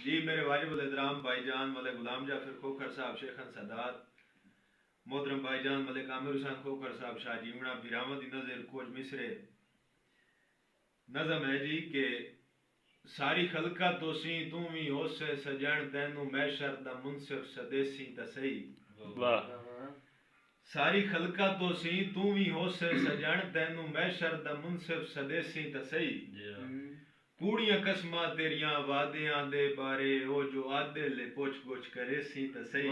जी मेरे वाजिबुल एहतराम भाईजान मलिक गुलाम जाफर खोखर साहब शेखन सदात मोहतरम भाईजान मलिक आमिर हुसैन खोखर साहब शाह जीवना बिरामद नजर कोच मिसरे नज़म है जी के सारी खलका तो सी तू भी होसे सजन तैनू मैशर दा मुनसिफ सदेसी तसई वाह सारी खलका तो सी तू भी होसे सजन तैनू मैशर दा मुनसिफ सदेसी तसई कूड़ियां कसमां तेरियां वादियां दे बारे ओ जो आदे ले पुछ गुछ करे सी त सही।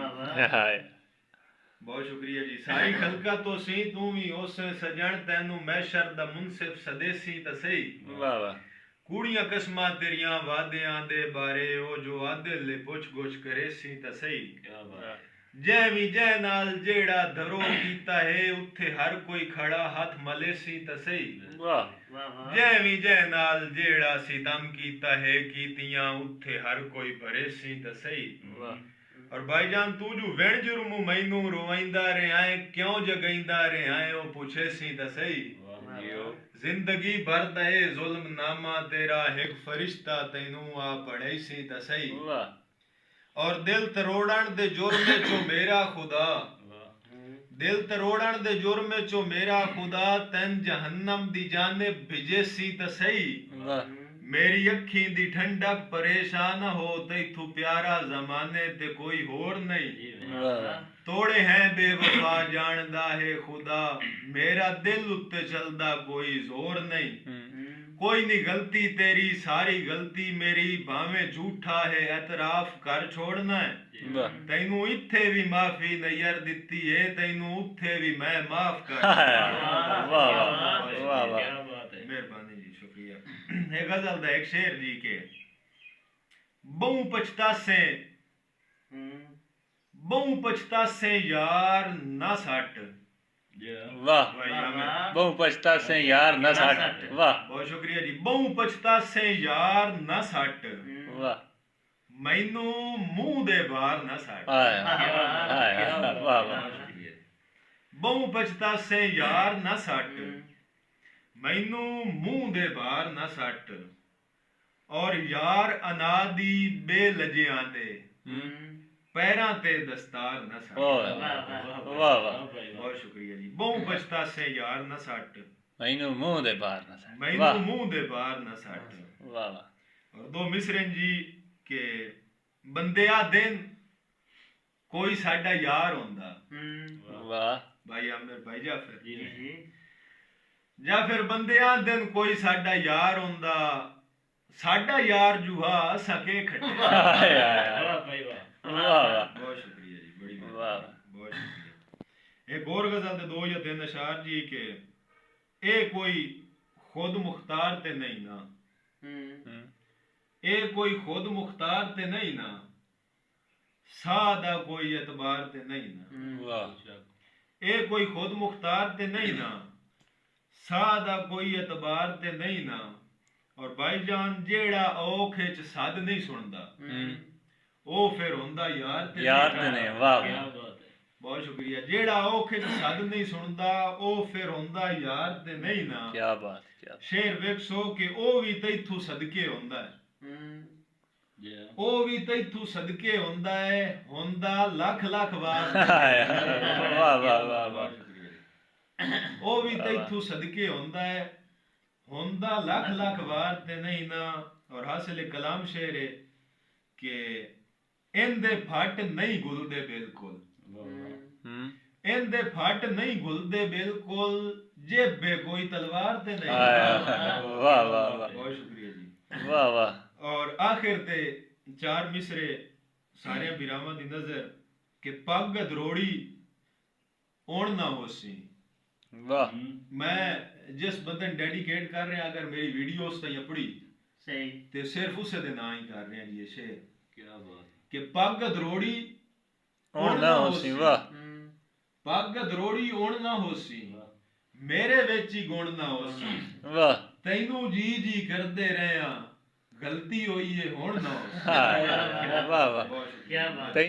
बहुत शुक्रिया जी। सारी खलका तो सी तू भी होसे सजन तैनू मैशर दा मुनसिफ सदेसी त सही। वाह वाह कूड़ियां कसमां तेरियां वादियां दे बारे ओ जो आदे ले पुछ गुछ करे सी त सही। क्या बात जै भी जै नाल जेड़ा धरो कीता है उत्थे हर कोई खड़ा हाथ मले सी त सही। वाह जै भी जै नाल जेड़ा सितम कीता है कीतियां उत्थे हर कोई भरे सी त सही। और भाईजान तू जो वेण जुर्म मैनू रोवाइंदा रहा है क्यों जगाइंदा रहा है ओ पूछे सी त सही। जिंदगी भर दा ए जुल्म नामा तेरा एक फरिश्ता तैनू आ पढ़े सी त सही। और दिल तरोड़न दे जुर्म चो मेरा खुदा दिल तरोड़न दे जुर्म चो मेरा खुदा तैन जहन्नम दी जानिब भिजे सी त सही। मेरी अखी दी ठंडक परेशान हो तैथू प्यारा जमाने ते कोई होर नहीं। तोड़े हैं बेवफा जानदा है खुदा मेरा दिल उत्ते चलदा कोई जोर नहीं। कोई नहीं गलती तेरी सारी गलती मेरी भावें झूठा है एतराफ कर छोड़ना है। तैनू इत्थे भी माफी नैयर दिती है तैनू उत्थे भी मैं माफ कर। मेहरबानी जी शुक्रिया। एक गजल दा एक शेर जी के बहु पछतासे यार ना सट। वाह बहु पछतासे यार न सट। वाह बहुत शुक्रिया जी। बहु पछतासे यार न सट वाह मैनू मुंह दे बाहर न सट। वाह वाह बहु पछतासे यार न सट मैनू मुंह दे बाहर न सट। और यार अनादी बेलजियां दे पैरां ते दस्तार न सट। वाह वाह बहुत शुक्रिया जी। बहु पछतासे यार न सट मैनू मुंह दे बाहर न सट। मैनू मुंह दे बाहर न सट। वाह वाह और दो मिसरें जी के बंदिया दिन कोई साडा यार होंदा। वाह भाई आमिर भाई जाफिर बंदिया दिन कोई साडा यार होंदा साडा यार जुहा सके खट्टे। बहुत शुक्रिया जी बड़ी बहुत शुक्रिया। एक और गजल दे दो या तीन अशार जी के ए कोई खुद मुख्तार ते नहीं ना ए कोई खुद मुख्तार ते नहीं ना सादा कोई एतबार ते नहीं ना। ए कोई खुद मुख्तार ते नहीं ना सादा कोई एतबार ते नहीं ना। और भाईजान जेड़ा औख च सद नहीं सुनदा ओ फिर होंदा यार ते नहीं। वाह बहुत शुक्रिया। जेड़ा औख च सद नहीं सुनदा ओ फिर होंदा यार ते नहीं ना। क्या बात क्या शेर वेखसो के ओ भी तैथू सदके होंदा है ओ भी तैथू सदके होंदा है होंदा लख लख बार। वाह वाह वाह वाह ओ भी तैथू सदके होंदा है होंदा लख लख बार ते नहीं ना। और हासिल कलाम शेर है के इंदे फट नहीं गुलदे बिल्कुल इंदे फट नहीं गुलदे बिल्कुल जेबे कोई तलवार ते नहीं। वाह वाह वाह बहुत शुक्रिया जी। वाह वाह और आखिर ते चार मिसरे सारे बिरावां दी नजर के पग दरोड़ी ओण ना होसी। वाह मैं जिस बंदे डेडिकेट कर रहे हैं अगर मेरी वीडियोस ताईं अपनी सही ते सिर्फ उसे दे ना ही कर रहे हैं जी ये शेर। क्या बात कि पग दरोड़ी ओण ना होसी। वाह पग दरोड़ी ओण ना होसी मेरे विच ही गुण ना होसी। वाह तैनू जी जी करदे रहे गलती होई है हुण ना होसी। वाह वाह क्या बात।